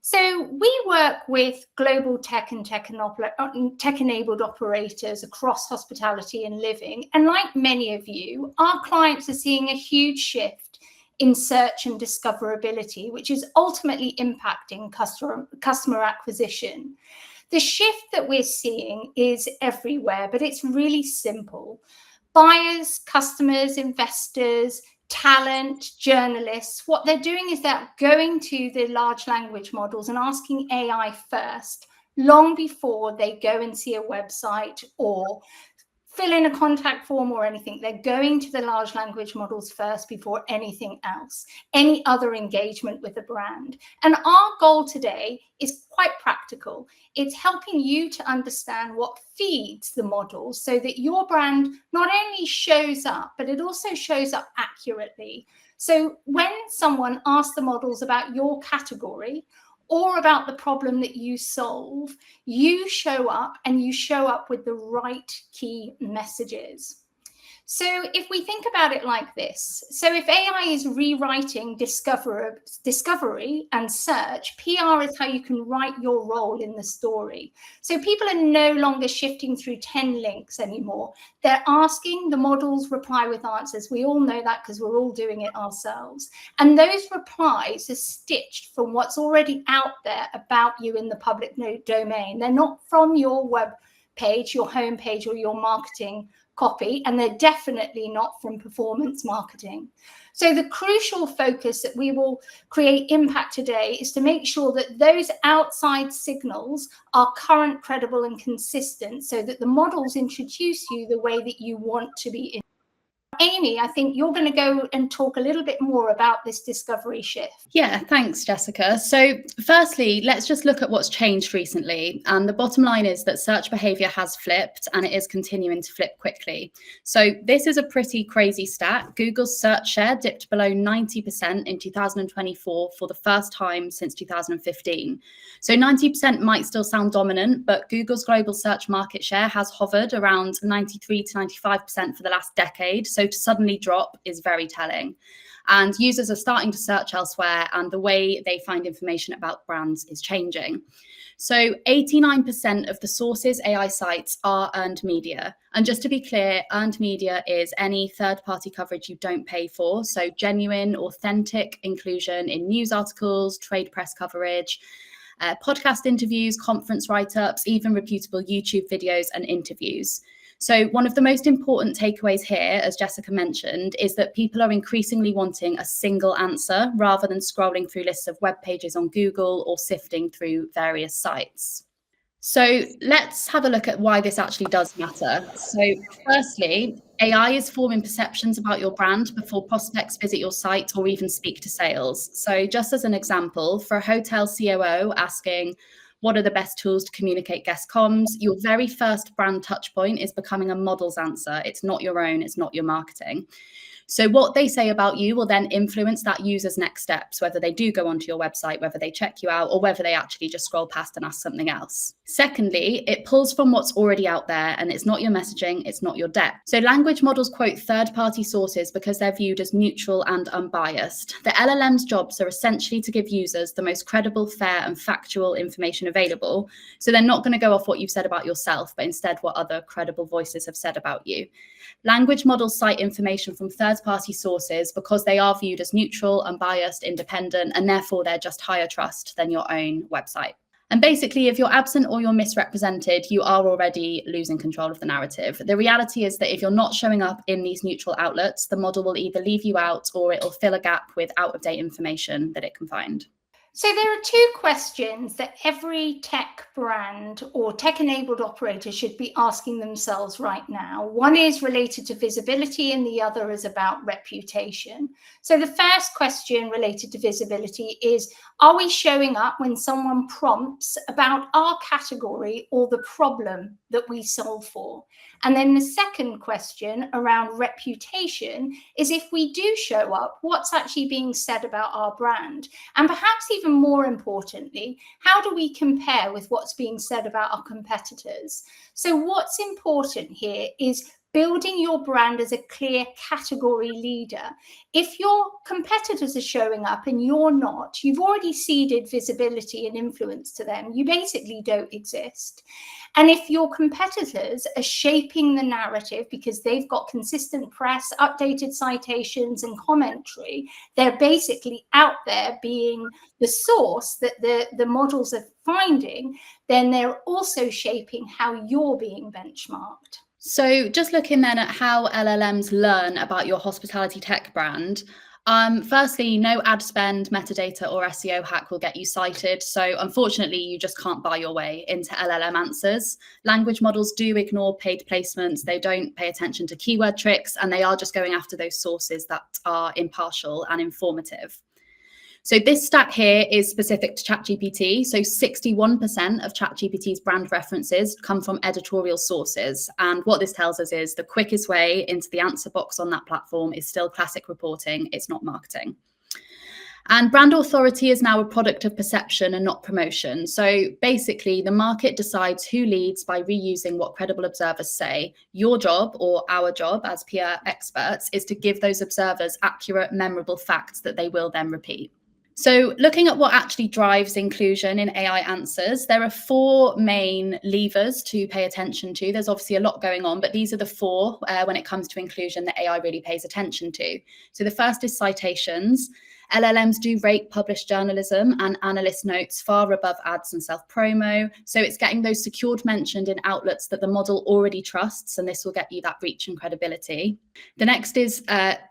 So we work with global tech and tech-enabled operators across hospitality and living. And like many of you, our clients are seeing a huge shift in search and discoverability, which is ultimately impacting customer acquisition. The shift that we're seeing is everywhere, but it's really simple. Buyers, customers, investors, talent, journalists, what they're doing is they're going to the large language models and asking AI first, long before they go and see a website or fill in a contact form or anything. They're going to the large language models first before anything else, any other engagement with the brand. And our goal today is quite practical. It's helping you to understand what feeds the models so that your brand not only shows up, but it also shows up accurately. So when someone asks the models about your category or about the problem that you solve, you show up, and you show up with the right key messages. So if we think about it like this, so if AI is rewriting discovery and search, PR is how you can write your role in the story. So people are no longer shifting through 10 links anymore. They're asking, the models reply with answers. We all know that because we're all doing it ourselves. And those replies are stitched from what's already out there about you in the public domain. They're not from your web page, your home page, or your marketing copy, and they're definitely not from performance marketing. So the crucial focus that we will create impact today is to make sure that those outside signals are current, credible, and consistent so that the models introduce you the way that you want to be. Amy, I think you're going to go and talk a little bit more about this discovery shift. Yeah, thanks, Jessica. So firstly, let's just look at what's changed recently. And the bottom line is that search behavior has flipped, and it is continuing to flip quickly. So this is a pretty crazy stat. Google's search share dipped below 90% in 2024 for the first time since 2015. So 90% might still sound dominant, but Google's global search market share has hovered around 93 to 95% for the last decade. So to suddenly drop is very telling. And users are starting to search elsewhere, and the way they find information about brands is changing. So 89% of the sources AI cites are earned media. And just to be clear, earned media is any third-party coverage you don't pay for. So genuine, authentic inclusion in news articles, trade press coverage, podcast interviews, conference write-ups, even reputable YouTube videos and interviews. So one of the most important takeaways here, as Jessica mentioned, is that people are increasingly wanting a single answer rather than scrolling through lists of web pages on Google or sifting through various sites. So let's have a look at why this actually does matter. So firstly, AI is forming perceptions about your brand before prospects visit your site or even speak to sales. So just as an example, for a hotel COO asking, what are the best tools to communicate guest comms? Your very first brand touch point is becoming a model's answer. It's not your own, it's not your marketing. So what they say about you will then influence that user's next steps, whether they do go onto your website, whether they check you out, or whether they actually just scroll past and ask something else. Secondly, it pulls from what's already out there, and it's not your messaging, it's not your depth. So language models quote third-party sources because they're viewed as neutral and unbiased. The LLM's jobs are essentially to give users the most credible, fair, and factual information available. So they're not going to go off what you've said about yourself, but instead what other credible voices have said about you. Language models cite information from third-party sources because they are viewed as neutral, unbiased, independent, and therefore they're just higher trust than your own website. And basically, if you're absent or you're misrepresented, you are already losing control of the narrative. The reality is that if you're not showing up in these neutral outlets, the model will either leave you out or it'll fill a gap with out-of-date information that it can find. So there are two questions that every tech brand or tech-enabled operator should be asking themselves right now. One is related to visibility and the other is about reputation. So the first question related to visibility is, are we showing up when someone prompts about our category or the problem that we solve for? And then the second question around reputation is, if we do show up, what's actually being said about our brand? And perhaps even more importantly, how do we compare with what's being said about our competitors? So what's important here is building your brand as a clear category leader. If your competitors are showing up and you're not, you've already ceded visibility and influence to them. You basically don't exist. And if your competitors are shaping the narrative because they've got consistent press, updated citations and commentary, they're basically out there being the source that the models are finding, then they're also shaping how you're being benchmarked. So just looking then at how LLMs learn about your hospitality tech brand, firstly, no ad spend, metadata or SEO hack will get you cited. So unfortunately, you just can't buy your way into LLM answers. Language models do ignore paid placements. They don't pay attention to keyword tricks, and they are just going after those sources that are impartial and informative. So this stat here is specific to ChatGPT. So 61% of ChatGPT's brand references come from editorial sources. And what this tells us is the quickest way into the answer box on that platform is still classic reporting. It's not marketing. And brand authority is now a product of perception and not promotion. So basically, the market decides who leads by reusing what credible observers say. Your job, or our job as peer experts, is to give those observers accurate, memorable facts that they will then repeat. So looking at what actually drives inclusion in AI answers, there are 4 main levers to pay attention to. There's obviously a lot going on, but these are the 4 when it comes to inclusion that AI really pays attention to. So the first is citations. LLMs do rate published journalism and analyst notes far above ads and self-promo. So it's getting those secured mentioned in outlets that the model already trusts, and this will get you that reach and credibility. The next is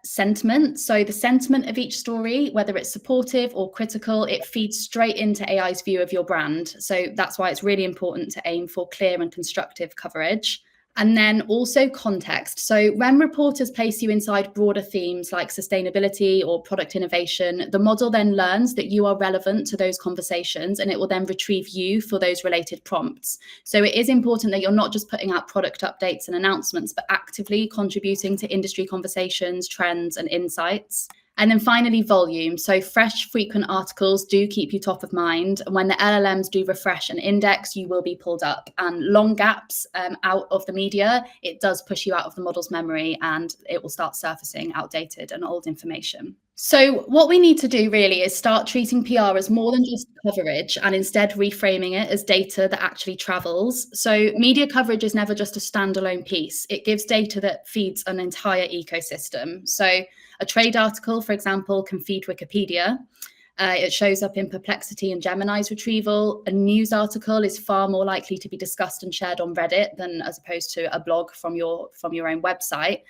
sentiment. So the sentiment of each story, whether it's supportive or critical, it feeds straight into AI's view of your brand. So that's why it's really important to aim for clear and constructive coverage. And then also context. So when reporters place you inside broader themes like sustainability or product innovation, the model then learns that you are relevant to those conversations, and it will then retrieve you for those related prompts. So it is important that you're not just putting out product updates and announcements, but actively contributing to industry conversations, trends, and insights. And then finally, volume. So fresh, frequent articles do keep you top of mind. And when the LLMs do refresh and index, you will be pulled up. And long gaps out of the media, it does push you out of the model's memory, and it will start surfacing outdated and old information. So what we need to do really is start treating PR as more than just coverage, and instead reframing it as data that actually travels. So media coverage is never just a standalone piece. It gives data that feeds an entire ecosystem. So a trade article, for example, can feed Wikipedia. It shows up in Perplexity and Gemini's retrieval. A news article is far more likely to be discussed and shared on Reddit than as opposed to a blog from your own website.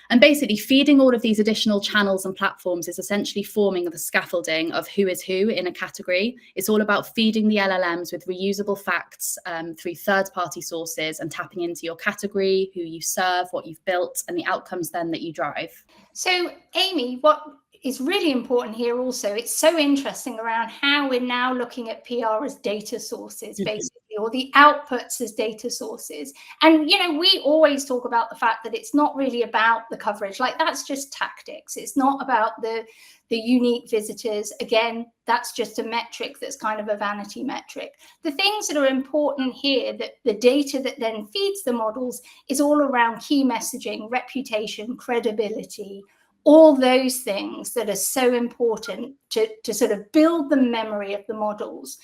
And basically feeding all of these additional channels and platforms is essentially forming the scaffolding of who is who in a category. It's all about feeding the LLMs with reusable facts through third-party sources and tapping into your category, who you serve, what you've built, and the outcomes then that you drive. So, Amy, what is really important here also, it's so interesting around how we're now looking at PR as data sources, basically, or the outputs as data sources. And, you know, we always talk about the fact that it's not really about the coverage. Like, that's just tactics. It's not about the unique visitors. Again, that's just a metric that's kind of a vanity metric. The things that are important here, that the data that then feeds the models, is all around key messaging, reputation, credibility, all those things that are so important to sort of build the memory of the models.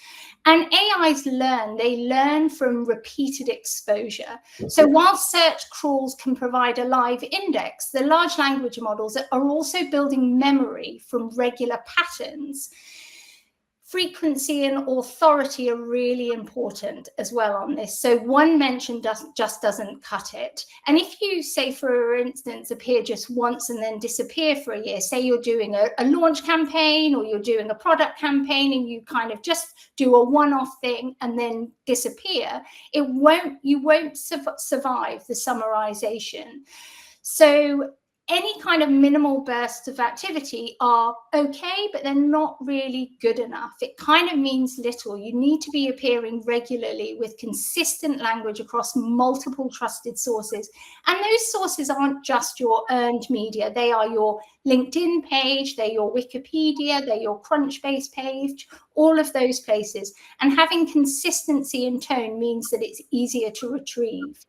And AIs they learn from repeated exposure. So while search crawls can provide a live index, the large language models are also building memory from regular patterns. Frequency and authority are really important as well on this. So one mention just doesn't cut it. And if you say, for instance, appear just once and then disappear for a year, say you're doing a launch campaign or you're doing a product campaign and you kind of just do a one-off thing and then disappear, you won't survive the summarization. So any kind of minimal bursts of activity are okay, but they're not really good enough. It kind of means little. You need to be appearing regularly with consistent language across multiple trusted sources. And those sources aren't just your earned media. They are your LinkedIn page, they're your Wikipedia, they're your Crunchbase page, all of those places. And having consistency in tone means that it's easier to retrieve.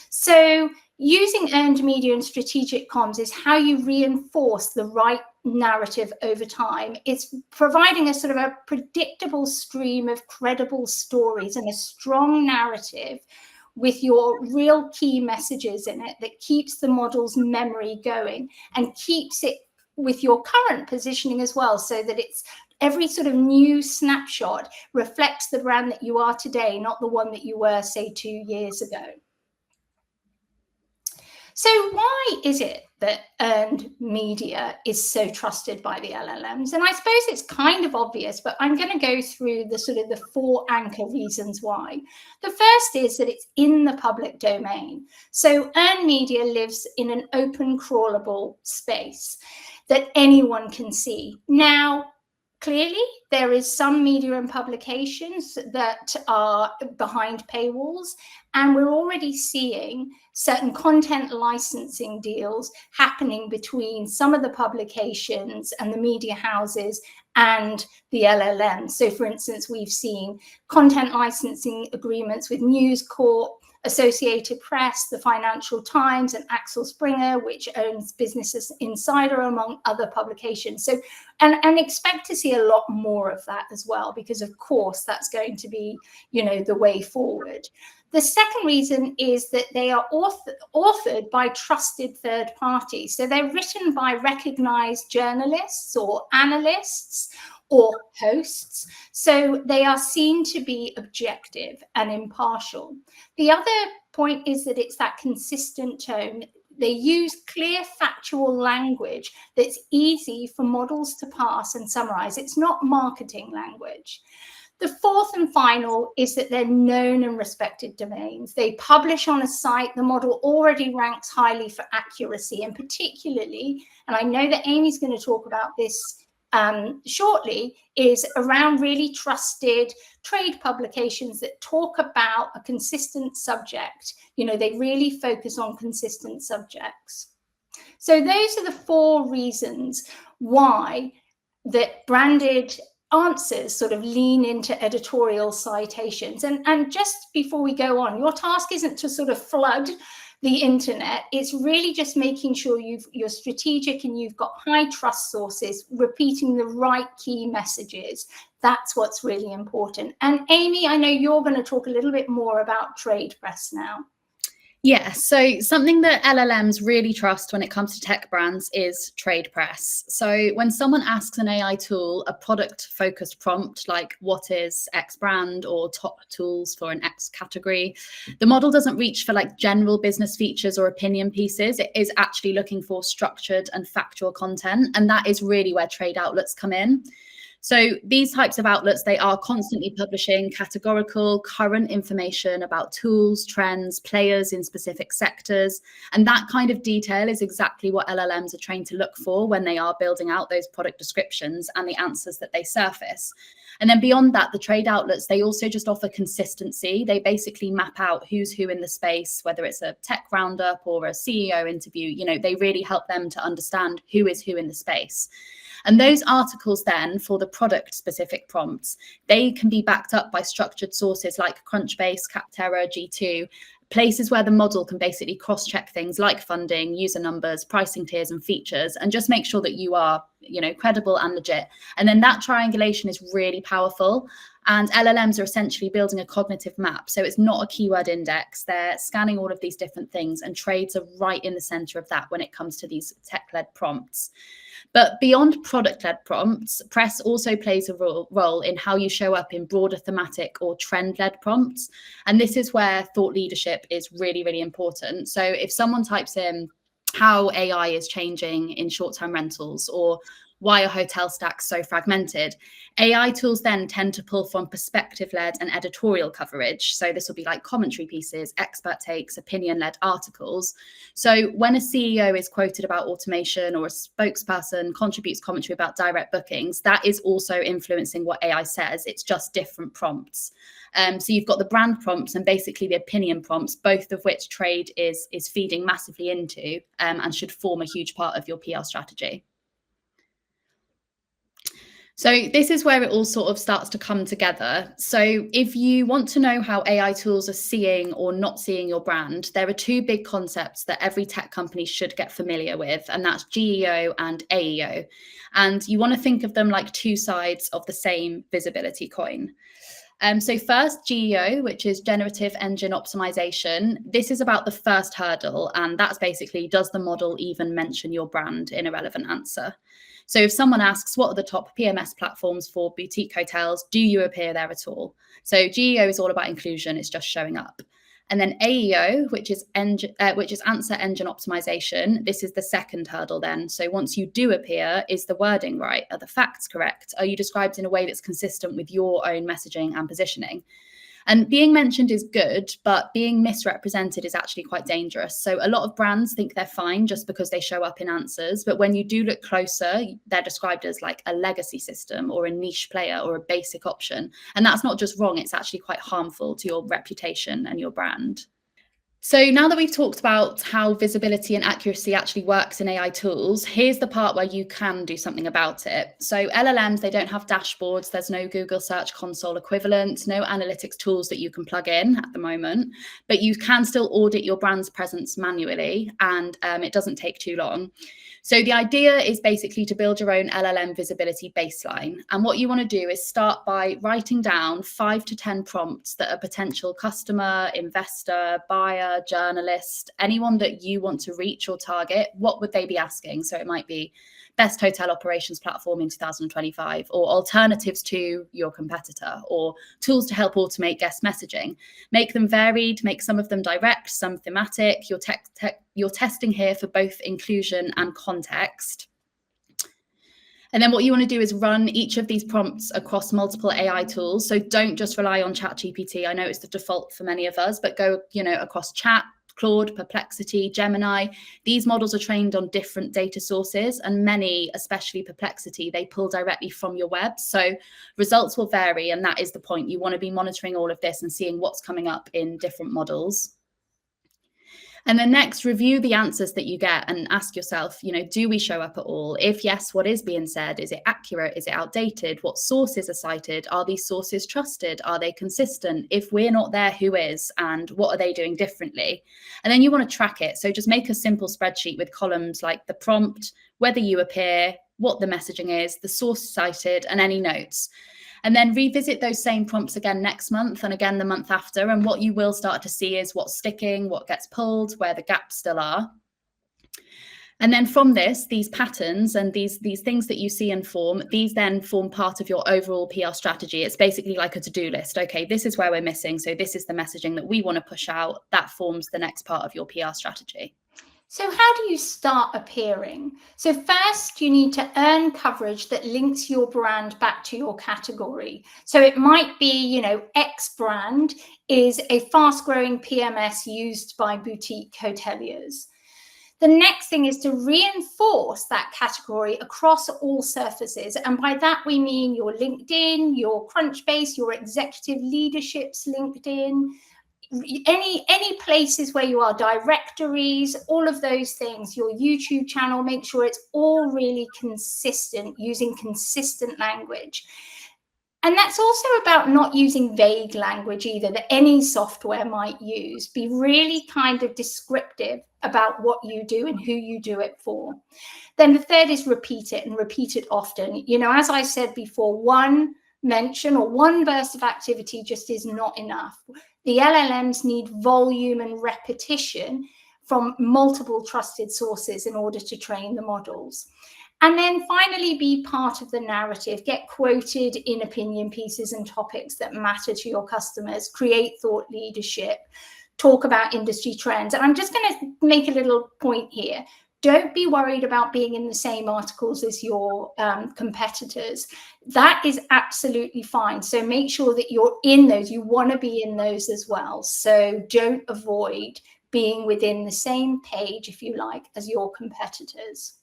So using earned media and strategic comms is how you reinforce the right narrative over time. It's providing a sort of a predictable stream of credible stories and a strong narrative with your real key messages in it that keeps the model's memory going and keeps it with your current positioning as well, so that it's every sort of new snapshot reflects the brand that you are today, not the one that you were, say, 2 years ago. So why is it that earned media is so trusted by the LLMs? And I suppose it's kind of obvious, but I'm going to go through the sort of the 4 anchor reasons why. The first is that it's in the public domain. So earned media lives in an open, crawlable space that anyone can see. Now, clearly, there is some media and publications that are behind paywalls, and we're already seeing certain content licensing deals happening between some of the publications and the media houses and the LLMs. So, for instance, we've seen content licensing agreements with News Corp, Associated Press, the Financial Times, and Axel Springer, which owns Business Insider, among other publications. So, and expect to see a lot more of that as well, because of course that's going to be, you know, the way forward. The second reason is that they are authored by trusted third parties. So they're written by recognized journalists or analysts or hosts. So they are seen to be objective and impartial. The other point is that it's that consistent tone. They use clear factual language that's easy for models to parse and summarize. It's not marketing language. The fourth and final is that they're known and respected domains. They publish on a site. The model already ranks highly for accuracy, and particularly, and I know that Amy's going to talk about this shortly, is around really trusted trade publications that talk about a consistent subject. You know, they really focus on consistent subjects. So those are the 4 reasons why that branded answers sort of lean into editorial citations. And just before we go on, your task isn't to sort of flood the internet. It's really just making sure you're strategic and you've got high trust sources, repeating the right key messages. That's what's really important. And Amy, I know you're going to talk a little bit more about trade press now. Yeah, so something that LLMs really trust when it comes to tech brands is trade press. So when someone asks an AI tool a product-focused prompt like what is X brand or top tools for an X category, the model doesn't reach for like general business features or opinion pieces. It is actually looking for structured and factual content, and that is really where trade outlets come in. So these types of outlets, they are constantly publishing categorical, current information about tools, trends, players in specific sectors. And that kind of detail is exactly what LLMs are trained to look for when they are building out those product descriptions and the answers that they surface. And then beyond that, the trade outlets, they also just offer consistency. They basically map out who's who in the space, whether it's a tech roundup or a CEO interview. You know, they really help them to understand who is who in the space. And those articles then, for the product-specific prompts, they can be backed up by structured sources like Crunchbase, Capterra, G2, places where the model can basically cross-check things like funding, user numbers, pricing tiers, and features, and just make sure that you are, you know, credible and legit. And then that triangulation is really powerful. And LLMs are essentially building a cognitive map. So it's not a keyword index. They're scanning all of these different things, and trades are right in the center of that when it comes to these tech-led prompts. But beyond product-led prompts, press also plays a role in how you show up in broader thematic or trend-led prompts. And this is where thought leadership is really, really important. So if someone types in how AI is changing in short-term rentals, or why are hotel stacks so fragmented, AI tools then tend to pull from perspective-led and editorial coverage. So this will be like commentary pieces, expert takes, opinion-led articles. So when a CEO is quoted about automation, or a spokesperson contributes commentary about direct bookings, that is also influencing what AI says. It's just different prompts. So you've got the brand prompts and basically the opinion prompts, both of which trade is feeding massively into, and should form a huge part of your PR strategy. So this is where it all sort of starts to come together. So if you want to know how AI tools are seeing or not seeing your brand, there are two big concepts that every tech company should get familiar with, and that's GEO and AEO. And you want to think of them like two sides of the same visibility coin. So first, GEO, which is Generative Engine Optimisation. This is about the first hurdle, and that's basically, does the model even mention your brand in a relevant answer? So if someone asks, what are the top PMS platforms for boutique hotels, do you appear there at all? So GEO is all about inclusion, it's just showing up. And then AEO, which is Answer Engine Optimization. This is the second hurdle then. So once you do appear, is the wording right? Are the facts correct? Are you described in a way that's consistent with your own messaging and positioning? And being mentioned is good, but being misrepresented is actually quite dangerous. So a lot of brands think they're fine just because they show up in answers. But when you do look closer, they're described as like a legacy system or a niche player or a basic option. And that's not just wrong, it's actually quite harmful to your reputation and your brand. So now that we've talked about how visibility and accuracy actually works in AI tools, here's the part where you can do something about it. So LLMs, they don't have dashboards. There's no Google Search Console equivalent, no analytics tools that you can plug in at the moment, but you can still audit your brand's presence manually, and it doesn't take too long. So the idea is basically to build your own LLM visibility baseline. And what you want to do is start by writing down 5 to 10 prompts that a potential customer, investor, buyer, journalist, anyone that you want to reach or target, what would they be asking? So it might be best hotel operations platform in 2025, or alternatives to your competitor, or tools to help automate guest messaging. Make them varied, make some of them direct, some thematic. You're testing here for both inclusion and context. And then what you want to do is run each of these prompts across multiple AI tools. So don't just rely on ChatGPT. I know it's the default for many of us, but go, across Chat, Claude, Perplexity, Gemini. These models are trained on different data sources, and many, especially Perplexity, they pull directly from your web. So results will vary, and that is the point. You want to be monitoring all of this and seeing what's coming up in different models. And then next, review the answers that you get and ask yourself, do we show up at all? If yes, what is being said? Is it accurate? Is it outdated? What sources are cited? Are these sources trusted? Are they consistent? If we're not there, who is? And what are they doing differently? And then you want to track it. So just make a simple spreadsheet with columns like the prompt, whether you appear, what the messaging is, the source cited, and any notes. And then revisit those same prompts again next month and again the month after. And what you will start to see is what's sticking, what gets pulled, where the gaps still are. And then from this, these patterns and these things that you see and form, these then form part of your overall PR strategy. It's basically like a to-do list. Okay, this is where we're missing. So this is the messaging that we want to push out. That forms the next part of your PR strategy. So how do you start appearing? So first, you need to earn coverage that links your brand back to your category. So it might be, X brand is a fast-growing PMS used by boutique hoteliers. The next thing is to reinforce that category across all surfaces. And by that, we mean your LinkedIn, your Crunchbase, your executive leadership's LinkedIn, any places where you are, directories, all of those things, your YouTube channel, make sure it's all really consistent, using consistent language. And that's also about not using vague language either that any software might use. Be really kind of descriptive about what you do and who you do it for. Then the third is repeat it, and repeat it often. As I said before, one mention or one burst of activity just is not enough. The LLMs need volume and repetition from multiple trusted sources in order to train the models. And then finally, be part of the narrative. Get quoted in opinion pieces and topics that matter to your customers. Create thought leadership. Talk about industry trends. And I'm just going to make a little point here. Don't be worried about being in the same articles as your competitors. That is absolutely fine. So make sure that you're in those. You want to be in those as well. So don't avoid being within the same page, if you like, as your competitors.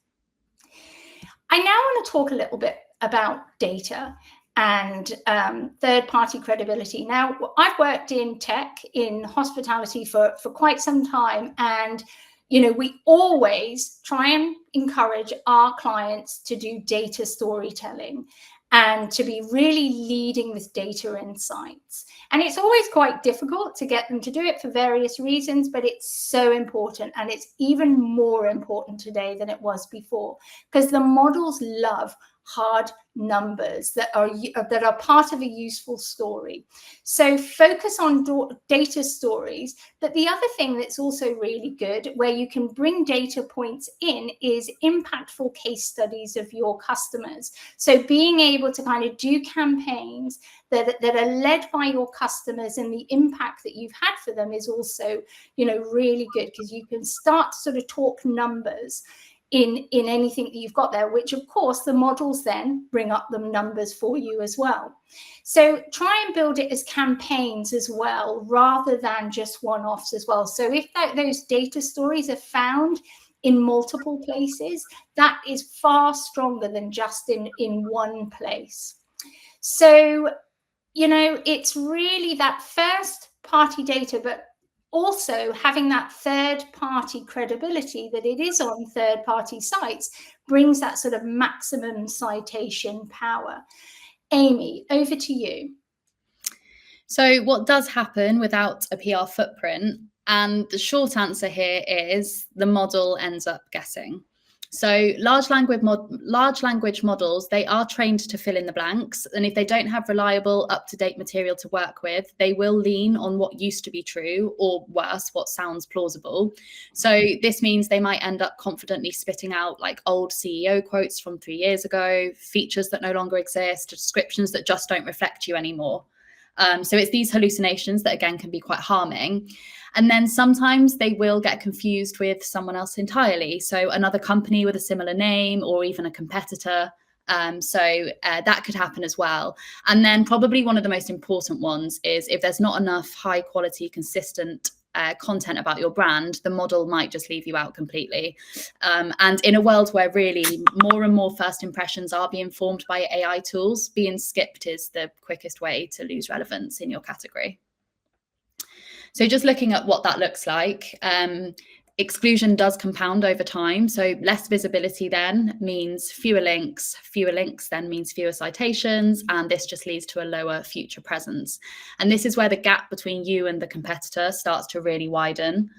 I now want to talk a little bit about data and third-party credibility. Now, I've worked in tech, in hospitality for quite some time, and we always try and encourage our clients to do data storytelling. and to be really leading with data insights. And it's always quite difficult to get them to do it for various reasons, but it's so important. And it's even more important today than it was before, because the models love hard numbers that are part of a useful story. So focus on data stories. But the other thing that's also really good, where you can bring data points in, is impactful case studies of your customers. So being able to kind of do campaigns that are led by your customers, and the impact that you've had for them is also, you know, really good, because you can start to sort of talk numbers in anything that you've got there, which of course the models then bring up the numbers for you as well. So try and build it as campaigns as well, rather than just one-offs as well. So if those data stories are found in multiple places, that is far stronger than just in one place. So, you know, it's really that first party data, but also having that third party credibility that it is on third party sites brings that sort of maximum citation power. Amy, over to you. So what does happen without a PR footprint? And the short answer here is the model ends up guessing. So large language models, they are trained to fill in the blanks. And if they don't have reliable, up-to-date material to work with, they will lean on what used to be true, or worse, what sounds plausible. So this means they might end up confidently spitting out like old CEO quotes from 3 years ago, features that no longer exist, descriptions that just don't reflect you anymore. So it's these hallucinations that, again, can be quite harming. And then sometimes they will get confused with someone else entirely. So another company with a similar name, or even a competitor. That could happen as well. And then probably one of the most important ones is if there's not enough high quality, consistent content about your brand, the model might just leave you out completely. And in a world where really more and more first impressions are being formed by AI tools, being skipped is the quickest way to lose relevance in your category. So just looking at what that looks like, exclusion does compound over time. So less visibility then means fewer links then means fewer citations, and this just leads to a lower future presence. And this is where the gap between you and the competitor starts to really widen,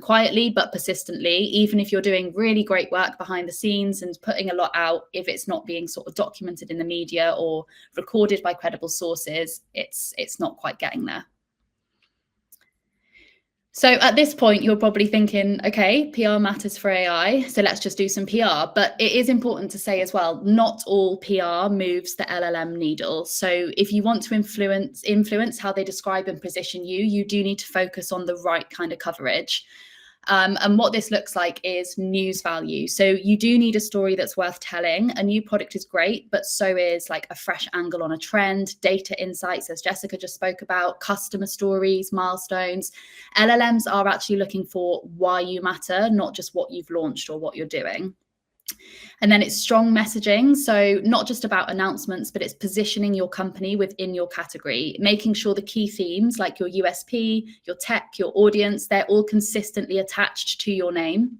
quietly but persistently. Even if you're doing really great work behind the scenes and putting a lot out, if it's not being sort of documented in the media or recorded by credible sources, it's not quite getting there. So at this point, you're probably thinking, okay, PR matters for AI, so let's just do some PR. But it is important to say as well, not all PR moves the LLM needle. So if you want to influence how they describe and position you, you do need to focus on the right kind of coverage. And what this looks like is news value. So you do need a story that's worth telling. A new product is great, but so is like a fresh angle on a trend, data insights, as Jessica just spoke about, customer stories, milestones. LLMs are actually looking for why you matter, not just what you've launched or what you're doing. And then it's strong messaging. So not just about announcements, but it's positioning your company within your category, making sure the key themes like your USP, your tech, your audience, they're all consistently attached to your name.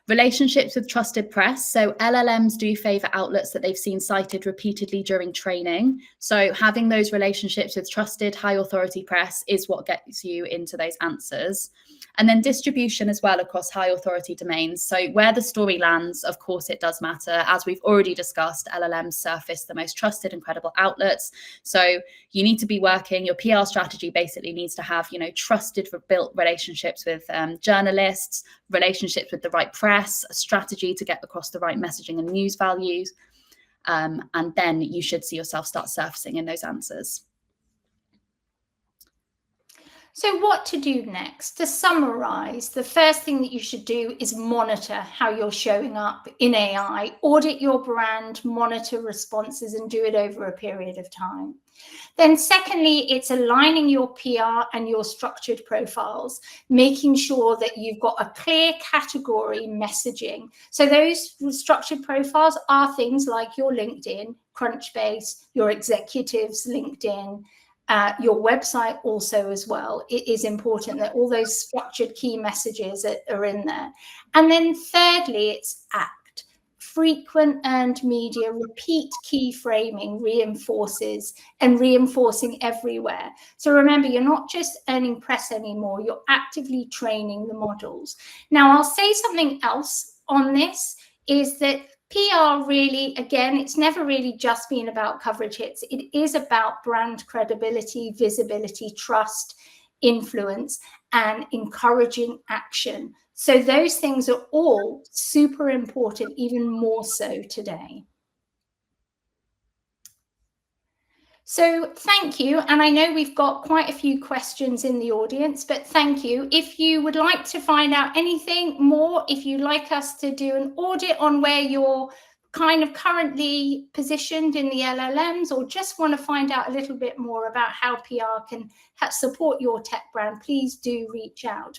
Relationships with trusted press. So LLMs do favor outlets that they've seen cited repeatedly during training. So having those relationships with trusted high authority press is what gets you into those answers. And then distribution as well across high authority domains. So where the story lands, of course, it does matter. As we've already discussed, LLMs surface the most trusted and credible outlets. So you need to be working, your PR strategy basically needs to have, trusted built relationships with journalists, relationships with the right press, a strategy to get across the right messaging and news values. And then you should see yourself start surfacing in those answers. So what to do next? To summarize, the first thing that you should do is monitor how you're showing up in AI, audit your brand, monitor responses, and do it over a period of time. Then secondly, it's aligning your PR and your structured profiles, making sure that you've got a clear category messaging. So those structured profiles are things like your LinkedIn, Crunchbase, your executives' LinkedIn, your website also as well. It is important that all those structured key messages are in there. And then thirdly, it's act. frequent earned media, repeat key framing reinforcing everywhere. So remember, you're not just earning press anymore, you're actively training the models. Now, I'll say something else on this, is that PR really, again, it's never really just been about coverage hits. It is about brand credibility, visibility, trust, influence, and encouraging action. So those things are all super important, even more so today. So thank you. And I know we've got quite a few questions in the audience, but thank you. If you would like to find out anything more, if you'd like us to do an audit on where you're kind of currently positioned in the LLMs, or just want to find out a little bit more about how PR can support your tech brand, please do reach out.